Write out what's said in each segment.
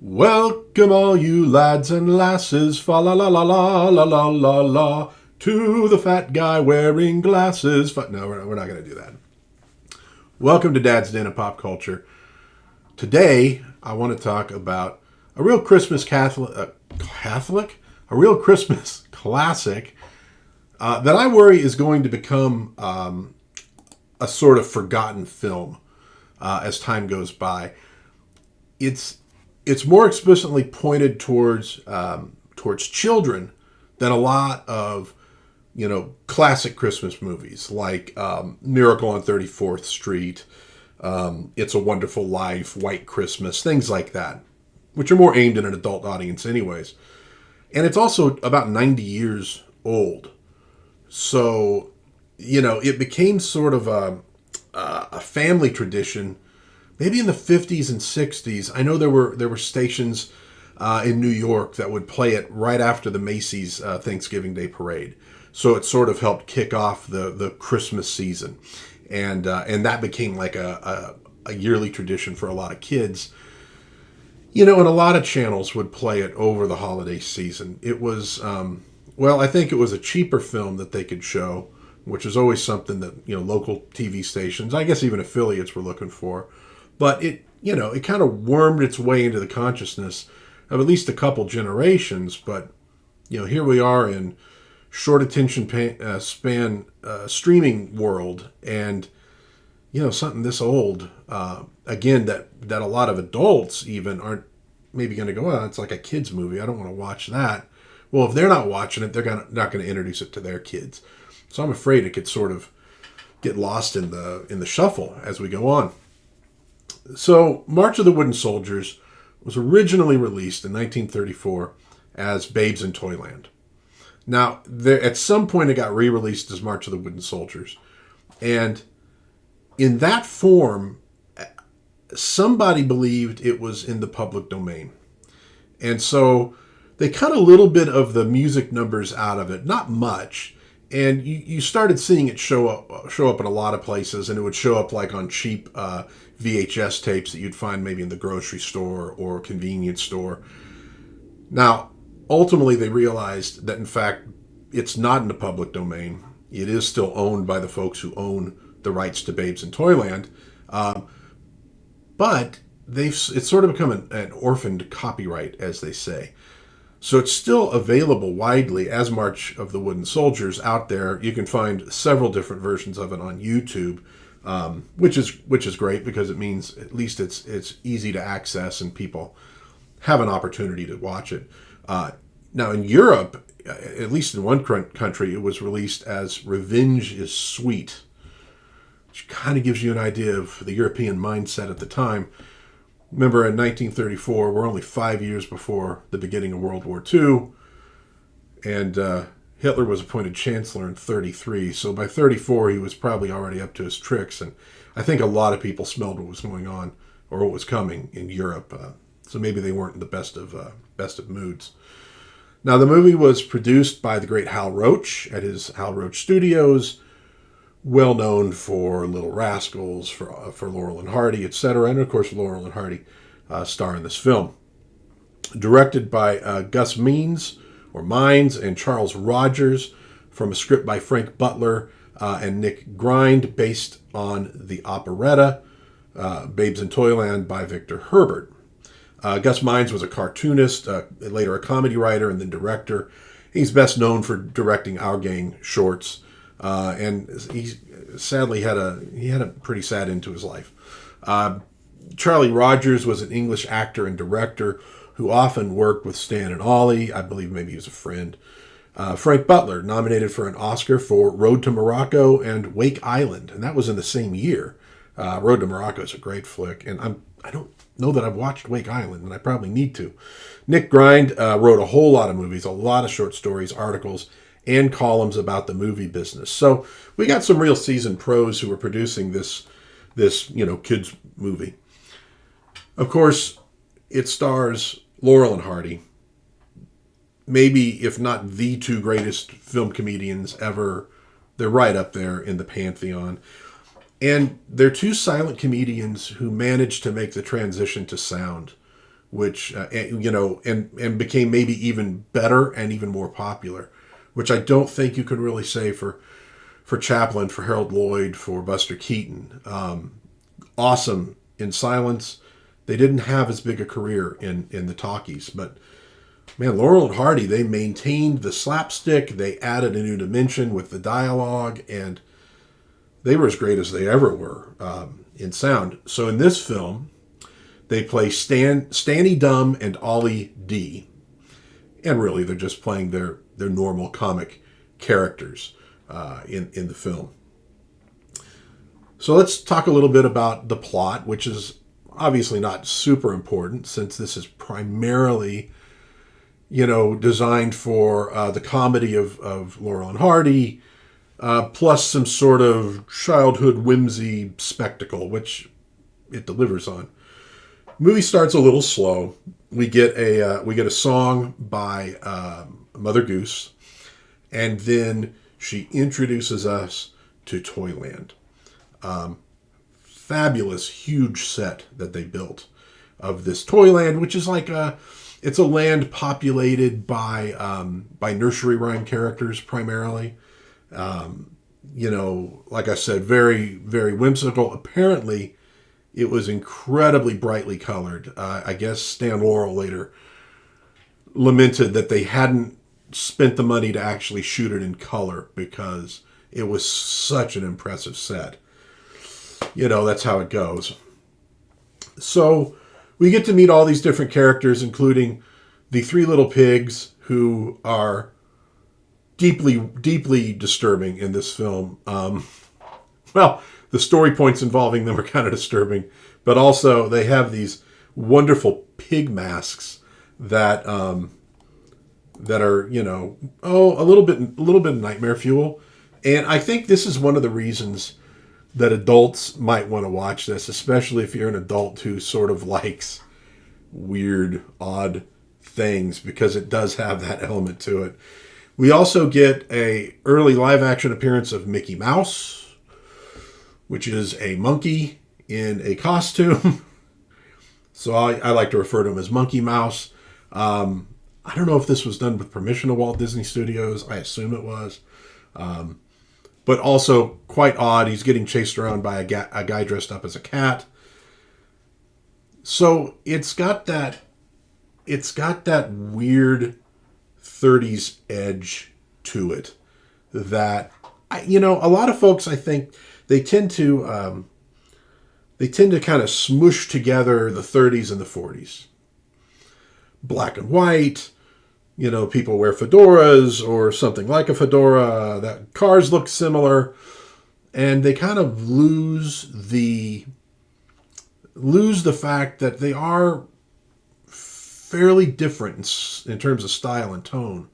Welcome all you lads and lasses, fa la la la la la la la la, to the fat guy wearing glasses. No, we're not going to do that. Welcome to Dad's Den of Pop Culture. Today, I want to talk about a real Christmas a real Christmas classic that I worry is going to become a sort of forgotten film as time goes by. It's more explicitly pointed towards children than a lot of classic Christmas movies like Miracle on 34th Street, It's a Wonderful Life, White Christmas, things like that, which are more aimed at an adult audience anyways. And it's also about 90 years old. So, it became sort of a family tradition. Maybe in the 50s and 60s, I know there were stations in New York that would play it right after the Macy's Thanksgiving Day Parade. So it sort of helped kick off the Christmas season. And that became like a yearly tradition for a lot of kids. And a lot of channels would play it over the holiday season. It was, I think it was a cheaper film that they could show, which is always something that, local TV stations, I guess even affiliates were looking for. But it kind of wormed its way into the consciousness of at least a couple generations. But, here we are in short attention span streaming world. And, something this old, again, that a lot of adults even aren't maybe going to go, it's like a kid's movie. I don't want to watch that. Well, if they're not watching it, they're not going to introduce it to their kids. So I'm afraid it could sort of get lost in the shuffle as we go on. So, March of the Wooden Soldiers was originally released in 1934 as Babes in Toyland. Now, at some point it got re-released as March of the Wooden Soldiers. And in that form, somebody believed it was in the public domain. And so they cut a little bit of the music numbers out of it, not much. And you started seeing it show up in a lot of places, and it would show up like on cheap VHS tapes that you'd find maybe in the grocery store or convenience store. Now, ultimately, they realized that, in fact, it's not in the public domain. It is still owned by the folks who own the rights to Babes in Toyland. But it's sort of become an orphaned copyright, as they say. So it's still available widely as March of the Wooden Soldiers out there. You can find several different versions of it on YouTube, which is great because it means at least it's easy to access and people have an opportunity to watch it. Now in Europe, at least in one country, it was released as Revenge is Sweet, which kind of gives you an idea of the European mindset at the time. Remember, in 1934, we're only 5 years before the beginning of World War II, and Hitler was appointed chancellor in 1933. So by 1934, he was probably already up to his tricks, and I think a lot of people smelled what was going on or what was coming in Europe. So maybe they weren't in the best of moods. Now, the movie was produced by the great Hal Roach at his Hal Roach Studios, well known for Little Rascals, for Laurel Hardy, etc. And of course, Laurel Hardy star in this film. Directed by Gus Mines and Charles Rogers, from a script by Frank Butler and Nick Grind, based on the operetta Babes in Toyland by Victor Herbert. Gus Mines was a cartoonist, later a comedy writer, and then director. He's best known for directing Our Gang shorts. And he sadly had a pretty sad end to his life. Charlie Rogers was an English actor and director who often worked with Stan and Ollie. I believe maybe he was a friend. Frank Butler, nominated for an Oscar for Road to Morocco and Wake Island, and that was in the same year. Road to Morocco is a great flick, and I don't know that I've watched Wake Island, and I probably need to. Nick Grind wrote a whole lot of movies, a lot of short stories, articles, and columns about the movie business. So we got some real seasoned pros who were producing this kids movie. Of course, it stars Laurel and Hardy, maybe if not the two greatest film comedians ever. They're right up there in the pantheon. And they're two silent comedians who managed to make the transition to sound which and became maybe even better and even more popular, which I don't think you could really say for Chaplin, for Harold Lloyd, for Buster Keaton. Awesome in silence. They didn't have as big a career in the talkies, but man, Laurel and Hardy, they maintained the slapstick. They added a new dimension with the dialogue, and they were as great as they ever were in sound. So in this film, they play Stanny Dumb and Ollie D. And really, they're just playing their normal comic characters in the film. So let's talk a little bit about the plot, which is obviously not super important since this is primarily, designed for the comedy of Laurel and Hardy, plus some sort of childhood whimsy spectacle, which it delivers on. Movie starts a little slow. We get a song by Mother Goose, and then she introduces us to Toyland. Fabulous, huge set that they built of this Toyland, which is like it's a land populated by nursery rhyme characters primarily. Like I said, very, very whimsical. Apparently, it was incredibly brightly colored. I guess Stan Laurel later lamented that they hadn't spent the money to actually shoot it in color because it was such an impressive set. That's how it goes. So we get to meet all these different characters, including the three little pigs who are deeply, deeply disturbing in this film. The story points involving them are kind of disturbing, but also they have these wonderful pig masks that are, a little bit nightmare fuel. And I think this is one of the reasons that adults might want to watch this, especially if you're an adult who sort of likes weird, odd things, because it does have that element to it. We also get a early live action appearance of Mickey Mouse, which is a monkey in a costume. So I like to refer to him as Monkey Mouse. I don't know if this was done with permission of Walt Disney Studios. I assume it was. But also quite odd. He's getting chased around by a guy dressed up as a cat. So it's got that weird 30s edge to it that a lot of folks, I think, they tend to kind of smoosh together the 30s and the 40s. Black and white. People wear fedoras or something like a fedora. That cars look similar, and they kind of lose the fact that they are fairly different in terms of style and tone.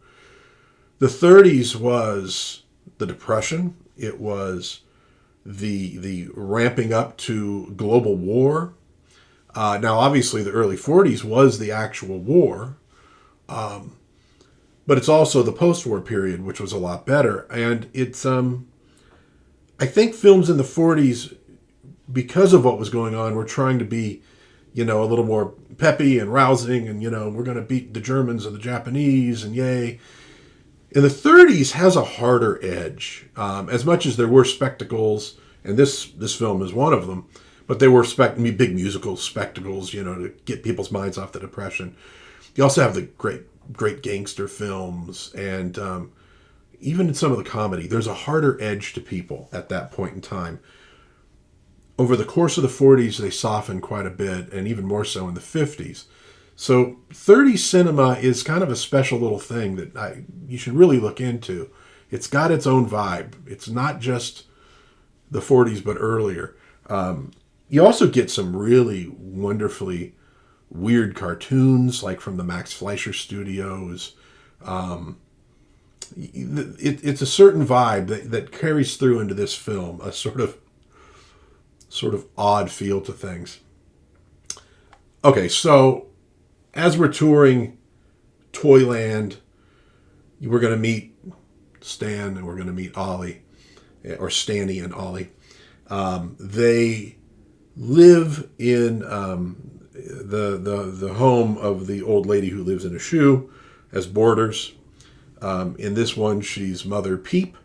The 30s was the Depression. It was the ramping up to global war. Now, obviously, the early 40s was the actual war. But it's also the post-war period, which was a lot better. And it's, I think films in the 40s, because of what was going on, were trying to be, a little more peppy and rousing. And, we're going to beat the Germans and the Japanese and yay. And the 30s has a harder edge. As much as there were spectacles, and this film is one of them, but they were big musical spectacles, to get people's minds off the Depression. You also have the great gangster films, and even in some of the comedy, there's a harder edge to people at that point in time. Over the course of the 40s, they softened quite a bit, and even more so in the 50s. So 30s cinema is kind of a special little thing that you should really look into. It's got its own vibe. It's not just the 40s, but earlier. You also get some really wonderfully weird cartoons, like from the Max Fleischer Studios. It's a certain vibe that carries through into this film, a sort of odd feel to things. Okay, so as we're touring Toyland, we're going to meet Stan and we're going to meet Ollie, or Stanny and Ollie. They live in the home of the old lady who lives in a shoe as boarders. In this one, she's Mother Peep.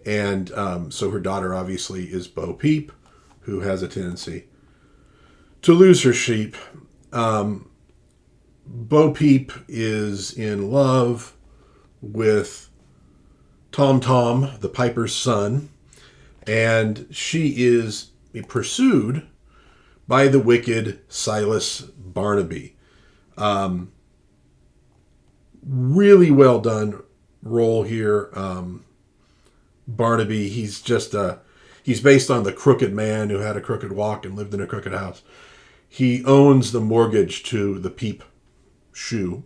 And so her daughter, obviously, is Bo Peep, who has a tendency to lose her sheep. Bo Peep is in love with Tom Tom, the piper's son, and she is pursued by the wicked Silas Barnaby. Really well done role here. Barnaby, he's based on the crooked man who had a crooked walk and lived in a crooked house. He owns the mortgage to the Peep shoe.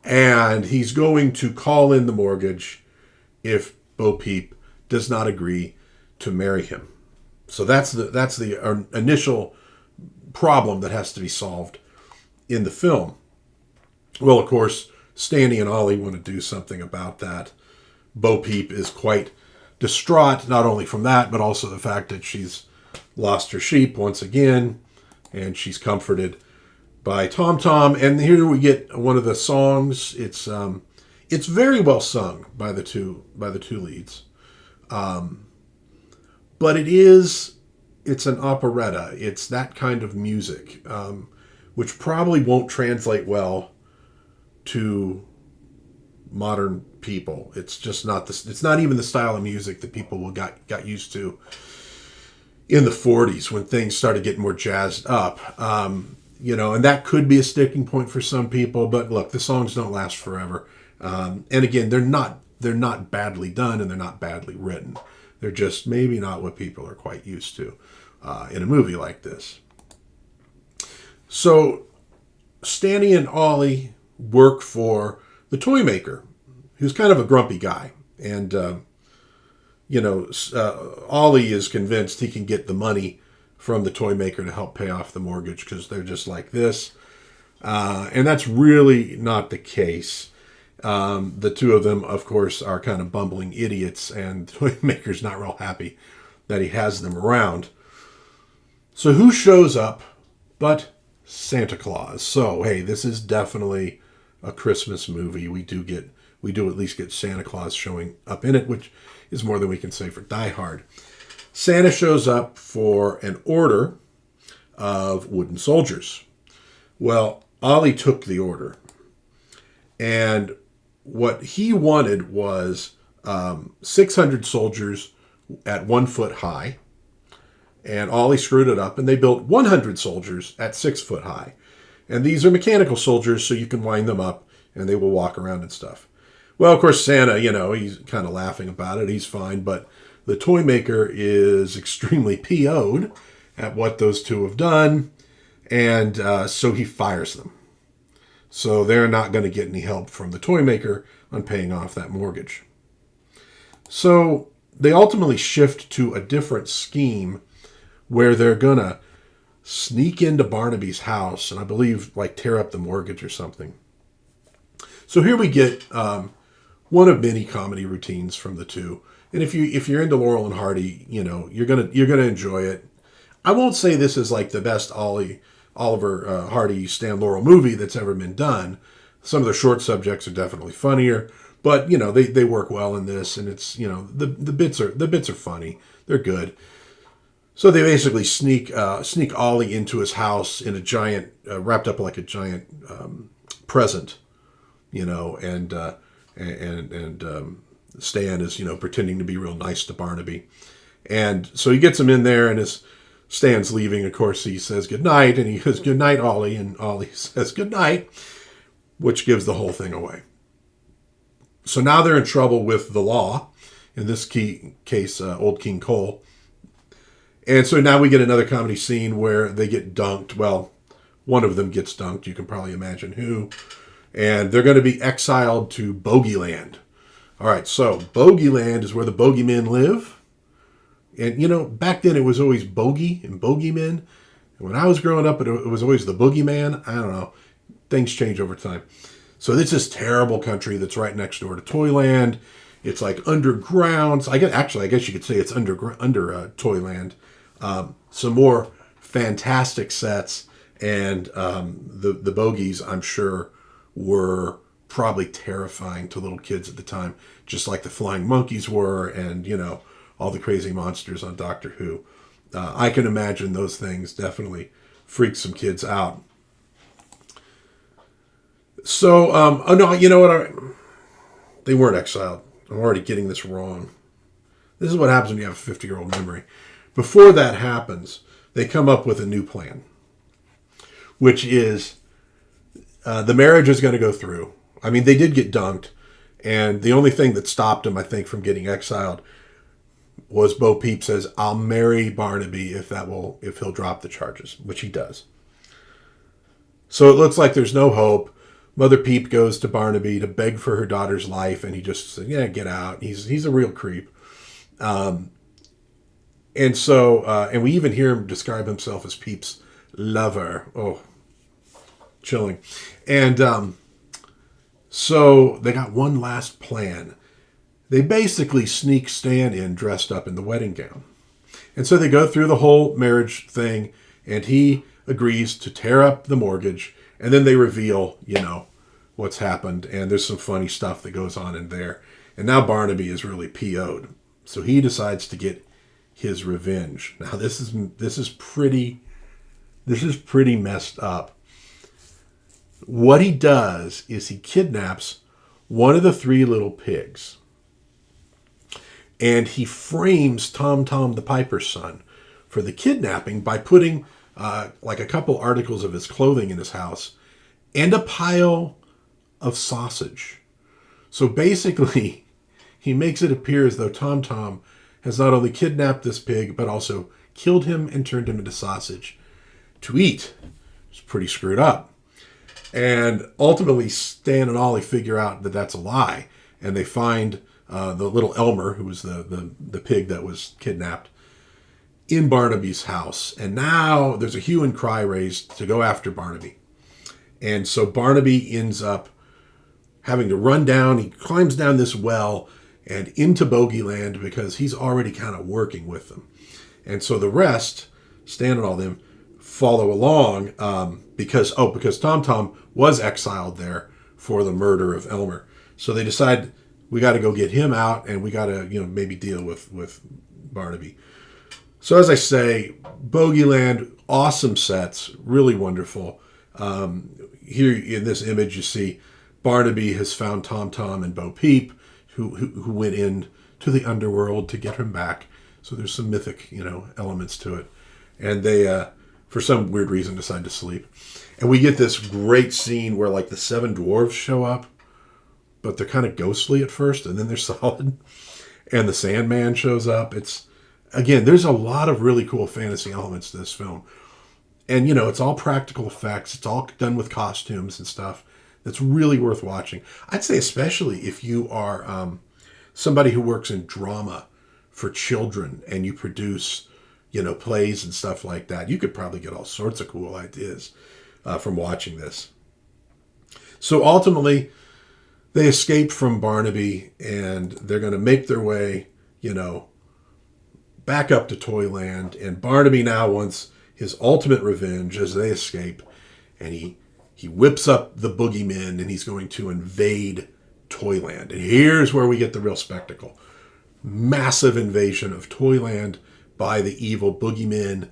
And he's going to call in the mortgage if Bo Peep does not agree to marry him. So that's the initial problem that has to be solved in the film. Well, of course, Stanley and Ollie want to do something about that. Bo Peep is quite distraught, not only from that, but also the fact that she's lost her sheep once again, and she's comforted by Tom Tom. And here we get one of the songs. It's very well sung by the two leads, but it's an operetta. It's that kind of music, which probably won't translate well to modern people. It's just not this. It's not even the style of music that people got used to in the 40s when things started getting more jazzed up. And that could be a sticking point for some people. But look, the songs don't last forever. And again, they're not badly done and they're not badly written. They're just maybe not what people are quite used to in a movie like this. So Stanley and Ollie work for the toy maker, who's kind of a grumpy guy. And, Ollie is convinced he can get the money from the toy maker to help pay off the mortgage because they're just like this. And that's really not the case. The two of them, of course, are kind of bumbling idiots, and the toy maker's not real happy that he has them around. So who shows up but Santa Claus? So, hey, this is definitely a Christmas movie. We do at least get Santa Claus showing up in it, which is more than we can say for Die Hard. Santa shows up for an order of wooden soldiers. Well, Ollie took the order, and what he wanted was 600 soldiers at 1 foot high, and Ollie screwed it up, and they built 100 soldiers at 6 foot high. And these are mechanical soldiers, so you can wind them up, and they will walk around and stuff. Well, of course, Santa, he's kind of laughing about it. He's fine, but the toy maker is extremely PO'd at what those two have done, and so he fires them. So they're not going to get any help from the toy maker on paying off that mortgage. So they ultimately shift to a different scheme where they're going to sneak into Barnaby's house and I believe tear up the mortgage or something. So here we get one of many comedy routines from the two. And if you're into Laurel and Hardy, you're gonna enjoy it. I won't say this is the best Oliver Hardy Stan Laurel movie that's ever been done. Some of the short subjects are definitely funnier, but they work well in this, and it's the bits are funny. They're good. So they basically sneak Ollie into his house in a giant wrapped up like a giant present, and Stan is pretending to be real nice to Barnaby, and so he gets him in there, and as Stan's leaving, of course, he says goodnight, and he goes, "Good night, Ollie," and Ollie says good night, which gives the whole thing away. So now they're in trouble with the law, in this case, Old King Cole. And so now we get another comedy scene where they get dunked. Well, one of them gets dunked. You can probably imagine who. And they're going to be exiled to Bogeyland. All right, so Bogeyland is where the bogeymen live. And, back then it was always bogey and bogeymen. And when I was growing up, it was always the boogeyman. I don't know. Things change over time. So this is terrible country that's right next door to Toyland. It's underground. So I guess you could say it's under Toyland. Some more fantastic sets. And the bogies, I'm sure, were probably terrifying to little kids at the time, just like the flying monkeys were, and all the crazy monsters on Doctor Who. I can imagine those things definitely freaked some kids out. So, oh no, you know what? They weren't exiled. I'm already getting this wrong. This is what happens when you have a 50-year-old memory. Before that happens, they come up with a new plan, which is the marriage is going to go through. I mean, they did get dunked, and the only thing that stopped him, I think, from getting exiled was Bo Peep says, "I'll marry Barnaby if he'll drop the charges," which he does. So it looks like there's no hope. Mother Peep goes to Barnaby to beg for her daughter's life, and he just says, "Yeah, get out." He's a real creep. And we even hear him describe himself as Peep's lover. Oh, chilling. And so they got one last plan. They basically sneak Stan in dressed up in the wedding gown. And so they go through the whole marriage thing, and he agrees to tear up the mortgage, and then they reveal, what's happened, and there's some funny stuff that goes on in there. And now Barnaby is really PO'd. So he decides to get his revenge. Now this is pretty messed up. What he does is he kidnaps one of the three little pigs, and he frames Tom Tom the Piper's son for the kidnapping by putting like a couple articles of his clothing in his house and a pile of sausage. So basically, he makes it appear as though Tom Tom has not only kidnapped this pig, but also killed him and turned him into sausage to eat. It's pretty screwed up. And ultimately, Stan and Ollie figure out that that's a lie. And they find the little Elmer, who was the pig that was kidnapped, in Barnaby's house. And now there's a hue and cry raised to go after Barnaby. And so Barnaby ends up having to run down. He climbs down this well and into Bogeyland because he's already kind of working with them. And so the rest, Stan and all them, follow along because Tom Tom was exiled there for the murder of Elmer. So they decide we got to go get him out, and we got to maybe deal with Barnaby. So as I say, Bogeyland, awesome sets, really wonderful. Here in this image you see Barnaby has found Tom Tom and Bo Peep, who went in to the underworld to get him back. So there's some mythic, elements to it. And they, for some weird reason, decide to sleep. And we get this great scene where, like, the 7 dwarves show up, but they're kind of ghostly at first, and then they're solid. And the Sandman shows up. Again, there's a lot of really cool fantasy elements to this film. And, it's all practical effects. It's all done with costumes and stuff. That's really worth watching. I'd say especially if you are somebody who works in drama for children and you produce, plays and stuff like that. You could probably get all sorts of cool ideas from watching this. So ultimately, they escape from Barnaby, and they're going to make their way, back up to Toyland. And Barnaby now wants his ultimate revenge as they escape, and he whips up the boogeymen, and he's going to invade Toyland. And here's where we get the real spectacle. Massive invasion of Toyland by the evil boogeymen.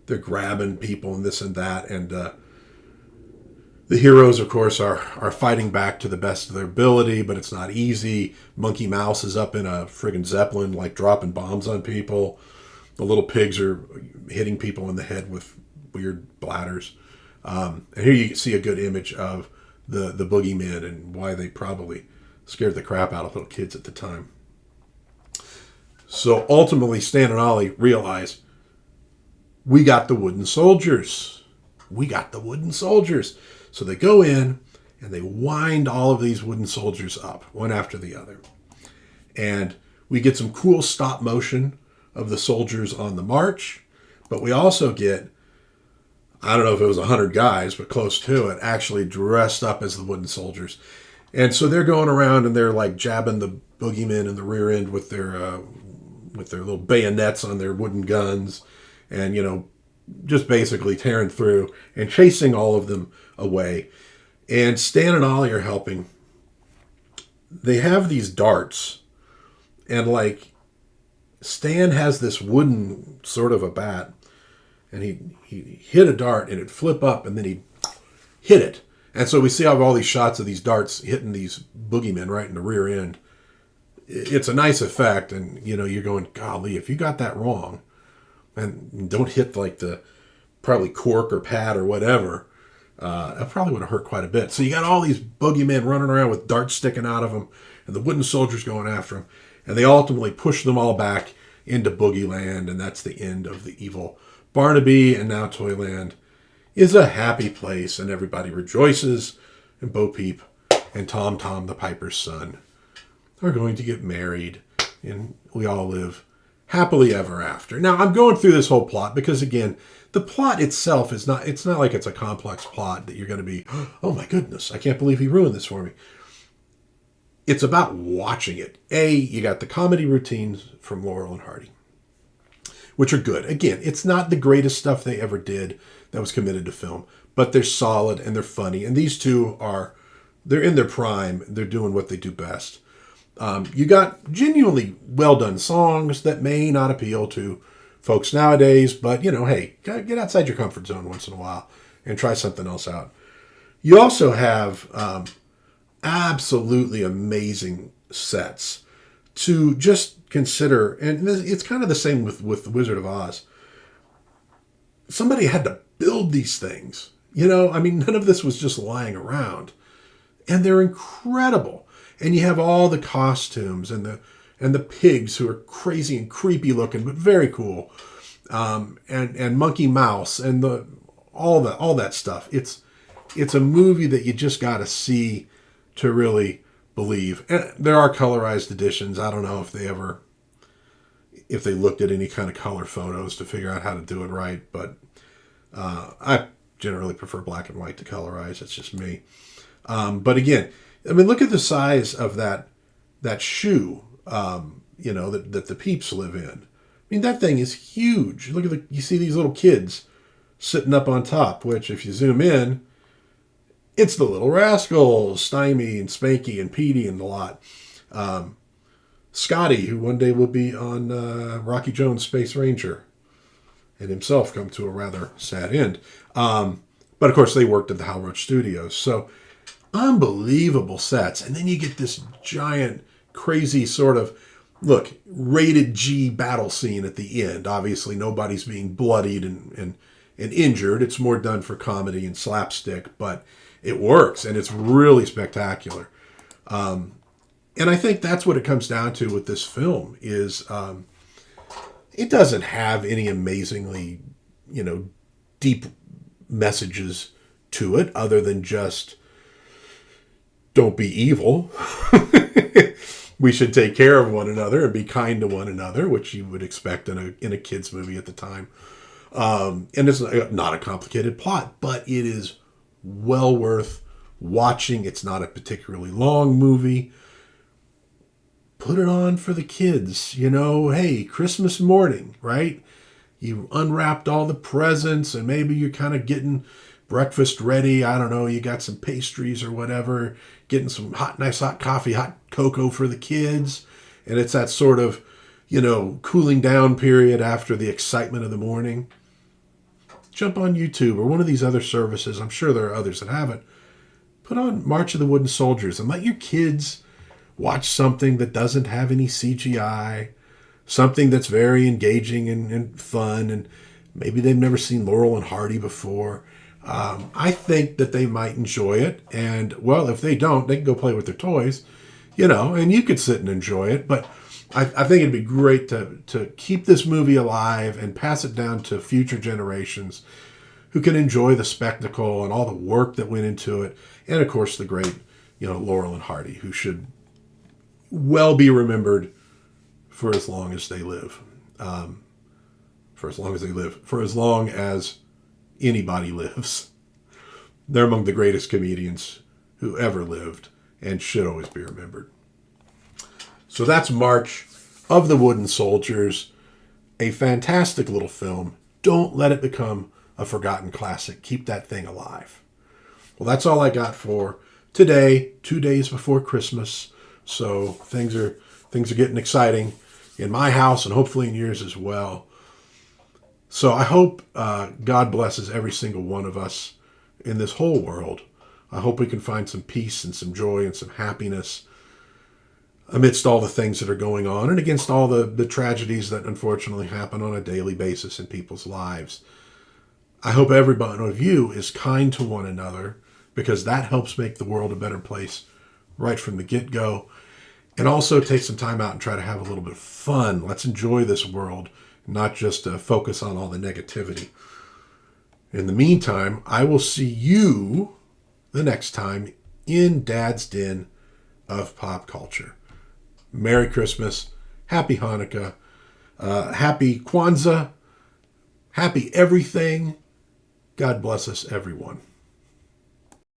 They're grabbing people and this and that. And the heroes, of course, are fighting back to the best of their ability, but it's not easy. Monkey Mouse is up in a friggin' Zeppelin, like dropping bombs on people. The little pigs are hitting people in the head with weird bladders. And here you see a good image of the boogeymen and why they probably scared the crap out of little kids at the time. So ultimately, Stan and Ollie realize, we got the wooden soldiers. So they go in and they wind all of these wooden soldiers up, one after the other. And we get some cool stop motion of the soldiers on the march, but we also get, I don't know if it was 100 guys, but close to it, actually dressed up as the wooden soldiers. And so they're going around and they're like jabbing the boogeymen in the rear end with their little bayonets on their wooden guns, and just basically tearing through and chasing all of them away. And Stan and Ollie are helping. They have these darts, and like Stan has this wooden sort of a bat, and he hit a dart and it'd flip up and then he'd hit it. And so we see all these shots of these darts hitting these boogeymen right in the rear end. It's a nice effect, and you're going, golly, if you got that wrong, and don't hit like the probably cork or pad or whatever, it probably would have hurt quite a bit. So you got all these boogeymen running around with darts sticking out of them, and the wooden soldiers going after them, and they ultimately push them all back into Bogeyland, and that's the end of the evil Barnaby. And now Toyland is a happy place, and everybody rejoices, and Bo Peep and Tom Tom, the Piper's son, are going to get married, and we all live happily ever after. Now, I'm going through this whole plot because, again, the plot itself it's not like it's a complex plot that you're going to be, oh my goodness, I can't believe he ruined this for me. It's about watching it. You got the comedy routines from Laurel and Hardy, which are good. Again, it's not the greatest stuff they ever did that was committed to film, but they're solid and they're funny. And these two they're in their prime. They're doing what they do best. You got genuinely well done songs that may not appeal to folks nowadays, but hey, get outside your comfort zone once in a while and try something else out. You also have absolutely amazing sets to just consider, and it's kind of the same with The Wizard of Oz. Somebody had to build these things. None of this was just lying around, and they're incredible. And you have all the costumes and the pigs who are crazy and creepy looking, but very cool. And Monkey Mouse and all that stuff. It's a movie that you just got to see to really believe. And there are colorized editions. I don't know if they looked at any kind of color photos to figure out how to do it right, but I generally prefer black and white to colorize. It's just me. But again, look at the size of that shoe, that the Peeps live in. That thing is huge. You see these little kids sitting up on top, which if you zoom in, it's the little Rascals, Stymie and Spanky and Petey and the lot. Scotty, who one day will be on Rocky Jones' Space Ranger, and himself come to a rather sad end. But of course, they worked at the Hal Roach Studios. So unbelievable sets. And then you get this giant, crazy sort of, rated G battle scene at the end. Obviously, nobody's being bloodied and injured. It's more done for comedy and slapstick, but it works, and it's really spectacular. And I think that's what it comes down to with this film is it doesn't have any amazingly, deep messages to it other than just don't be evil. We should take care of one another and be kind to one another, which you would expect in a kid's movie at the time. And it's not a complicated plot, but it is well worth watching. It's not a particularly long movie. Put it on for the kids. Hey, Christmas morning, right? You unwrapped all the presents and maybe you're kind of getting breakfast ready. I don't know. You got some pastries or whatever, getting some nice hot coffee, hot cocoa for the kids. And it's that sort of, cooling down period after the excitement of the morning. Jump on YouTube or one of these other services. I'm sure there are others that have it. Put on March of the Wooden Soldiers and let your kids watch something that doesn't have any CGI, something that's very engaging and fun, and maybe they've never seen Laurel and Hardy before. I think that they might enjoy it, and, well, if they don't, they can go play with their toys, and you could sit and enjoy it, but I think it'd be great to keep this movie alive and pass it down to future generations who can enjoy the spectacle and all the work that went into it, and, of course, the great, Laurel and Hardy, who should well be remembered for as long as they live. For as long as anybody lives. They're among the greatest comedians who ever lived and should always be remembered. So that's March of the Wooden Soldiers, a fantastic little film. Don't let it become a forgotten classic. Keep that thing alive. Well, that's all I got for today, 2 days before Christmas. So things are getting exciting in my house and hopefully in yours as well. So I hope God blesses every single one of us in this whole world. I hope we can find some peace and some joy and some happiness amidst all the things that are going on and against all the tragedies that unfortunately happen on a daily basis in people's lives. I hope every one of you is kind to one another, because that helps make the world a better place right from the get-go. And also take some time out and try to have a little bit of fun. Let's enjoy this world, not just focus on all the negativity. In the meantime, I will see you the next time in Dad's Den of Pop Culture. Merry Christmas, Happy Hanukkah, Happy Kwanzaa, Happy everything. God bless us, everyone.